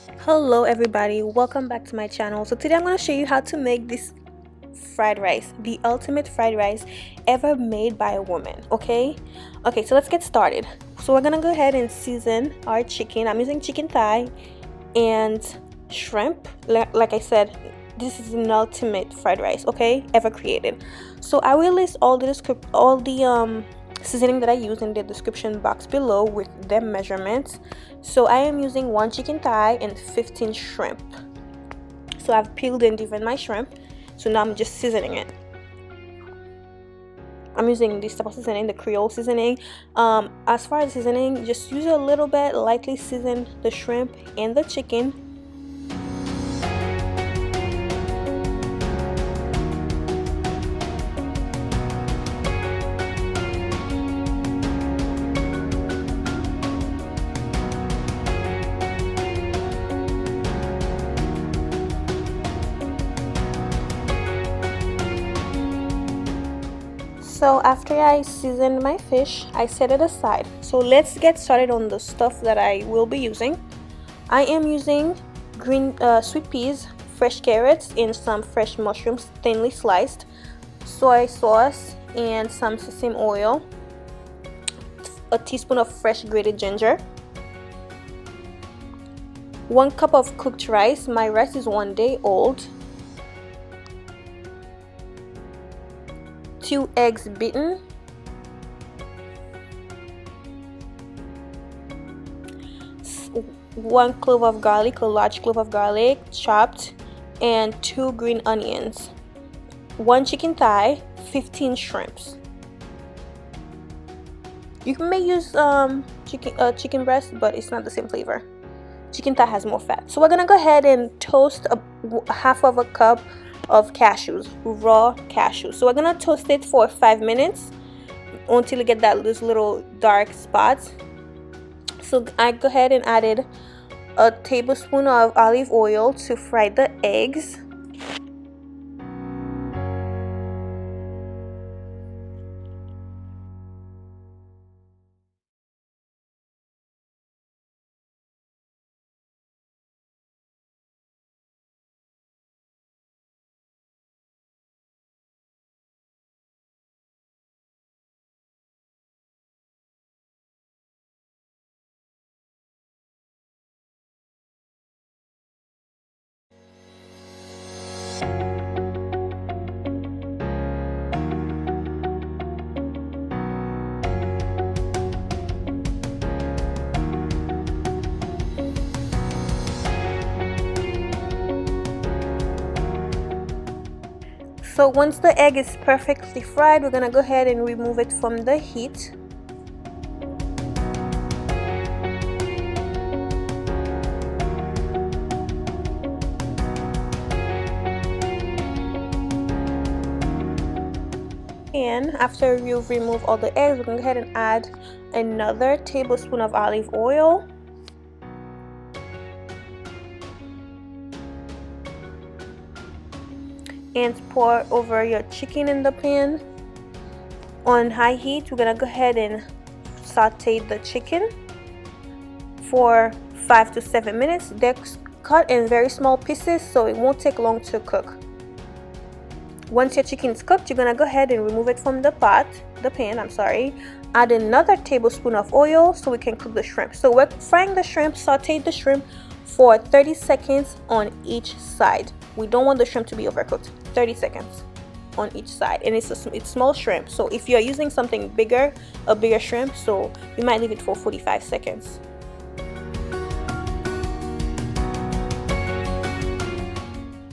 Hello everybody, welcome back to my channel. So today I'm going to show you how to make this fried rice, the ultimate fried rice ever made by a woman. Okay, so let's get started. So we're gonna go ahead and season our chicken. I'm using chicken thigh and shrimp. Like I said, this is an ultimate fried rice, okay, ever created. So I will list all the seasoning that I use in the description box below with them measurements. So I am using 1 chicken thigh and 15 shrimp. So I've peeled and deveined my shrimp. So now I'm just seasoning it. I'm using this type of seasoning, the Creole seasoning. As far as seasoning, just use a little bit, lightly season the shrimp and the chicken. So after I seasoned my fish, I set it aside. So let's get started on the stuff that I will be using. I am using green sweet peas, fresh carrots, and some fresh mushrooms thinly sliced, soy sauce, and some sesame oil, a teaspoon of fresh grated ginger, 1 cup of cooked rice. My rice is 1 day old. 2 eggs beaten, 1 clove of garlic, a large clove of garlic chopped, and 2 green onions, 1 chicken thigh, 15 shrimps. You may use chicken breast, but it's not the same flavor. Chicken thigh has more fat. So we're gonna go ahead and toast half of a cup of cashews, raw cashews. So we're gonna toast it for 5 minutes until you get those little dark spots. So I go ahead and added a tablespoon of olive oil to fry the eggs. So once the egg is perfectly fried, we're gonna go ahead and remove it from the heat. And after you've removed all the eggs, we're gonna go ahead and add another tablespoon of olive oil. And pour over your chicken in the pan. On high heat, we're gonna go ahead and saute the chicken for 5 to 7 minutes. They're cut in very small pieces, so it won't take long to cook. Once your chicken is cooked, you're gonna go ahead and remove it from the pan, add another tablespoon of oil so we can cook the shrimp. So we're frying the shrimp, saute the shrimp for 30 seconds on each side. We don't want the shrimp to be overcooked. 30 seconds on each side, and it's small shrimp, so if you're using something bigger, a bigger shrimp, so you might leave it for 45 seconds.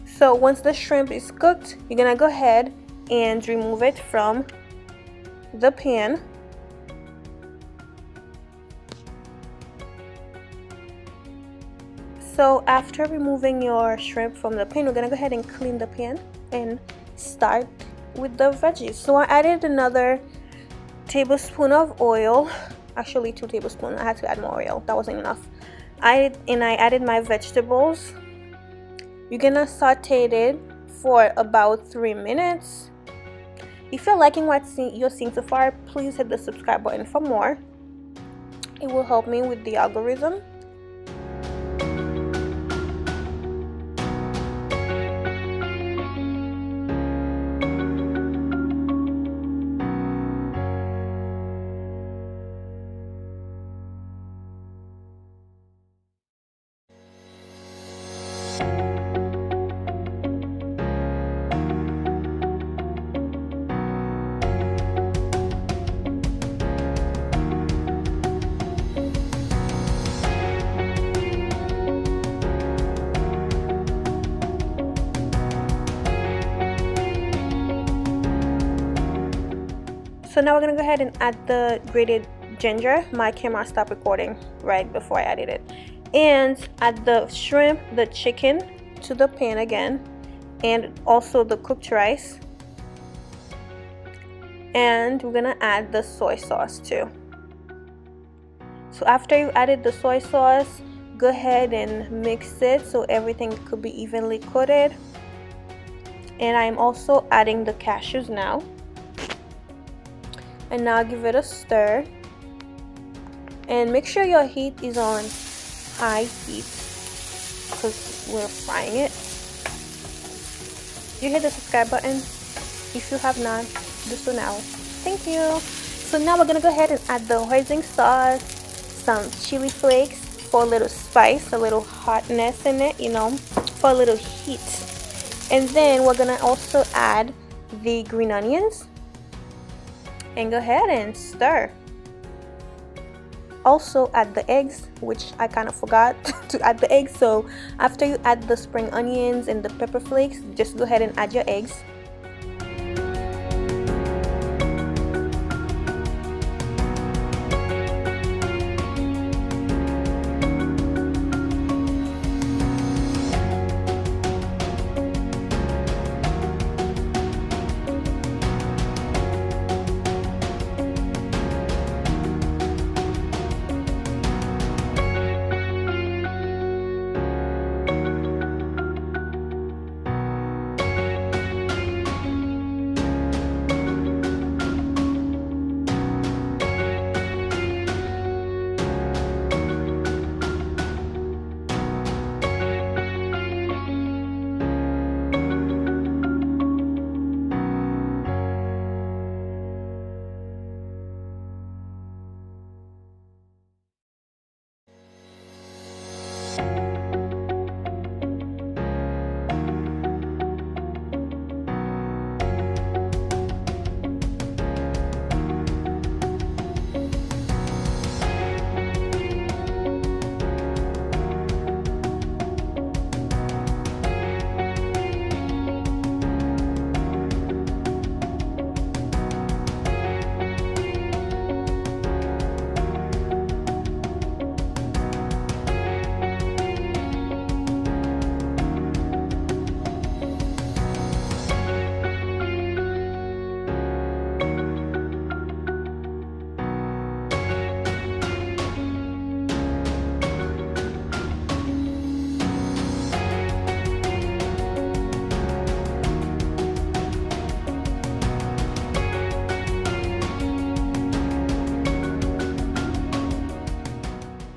So once the shrimp is cooked, you're gonna go ahead and remove it from the pan. So after removing your shrimp from the pan, we're gonna go ahead and clean the pan and start with the veggies. So I added another tablespoon of oil, actually 2 tablespoons. I had to add more oil, that wasn't enough. I added my vegetables. You're gonna saute it for about 3 minutes. If you're liking what you're seeing so far, please hit the subscribe button for more. It will help me with the algorithm. So now we're gonna go ahead and add the grated ginger. My camera stopped recording right before I added it. And add the shrimp, the chicken to the pan again, and also the cooked rice. And we're gonna add the soy sauce too. So after you added the soy sauce, go ahead and mix it so everything could be evenly coated. And I'm also adding the cashews now. And now give it a stir. And make sure your heat is on high heat because we're frying it. You hit the subscribe button if you have not. Do so now. Thank you. So now we're gonna go ahead and add the hoisin sauce, some chili flakes for a little spice, a little hotness in it, you know, for a little heat. And then we're gonna also add the green onions and go ahead and stir. Also add the eggs, which I kind of forgot to add the eggs. So after you add the spring onions and the pepper flakes, just go ahead and add your eggs.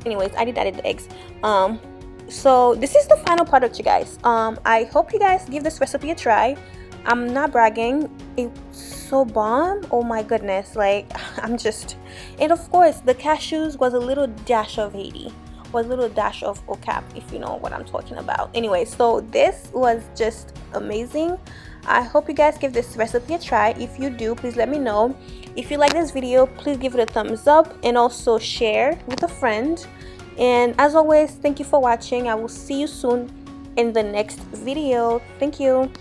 Anyways, I did add the eggs. So this is the final product, you guys. I hope you guys give this recipe a try. I'm not bragging, it's so bomb. Oh my goodness, like I'm just, and of course the cashews was a little dash of Haiti, was a little dash of Ocap, if you know what I'm talking about. Anyway, so this was just amazing. I hope you guys give this recipe a try. If you do, please let me know. If you like this video, please give it a thumbs up and also share with a friend. And as always, thank you for watching. I will see you soon in the next video. Thank you.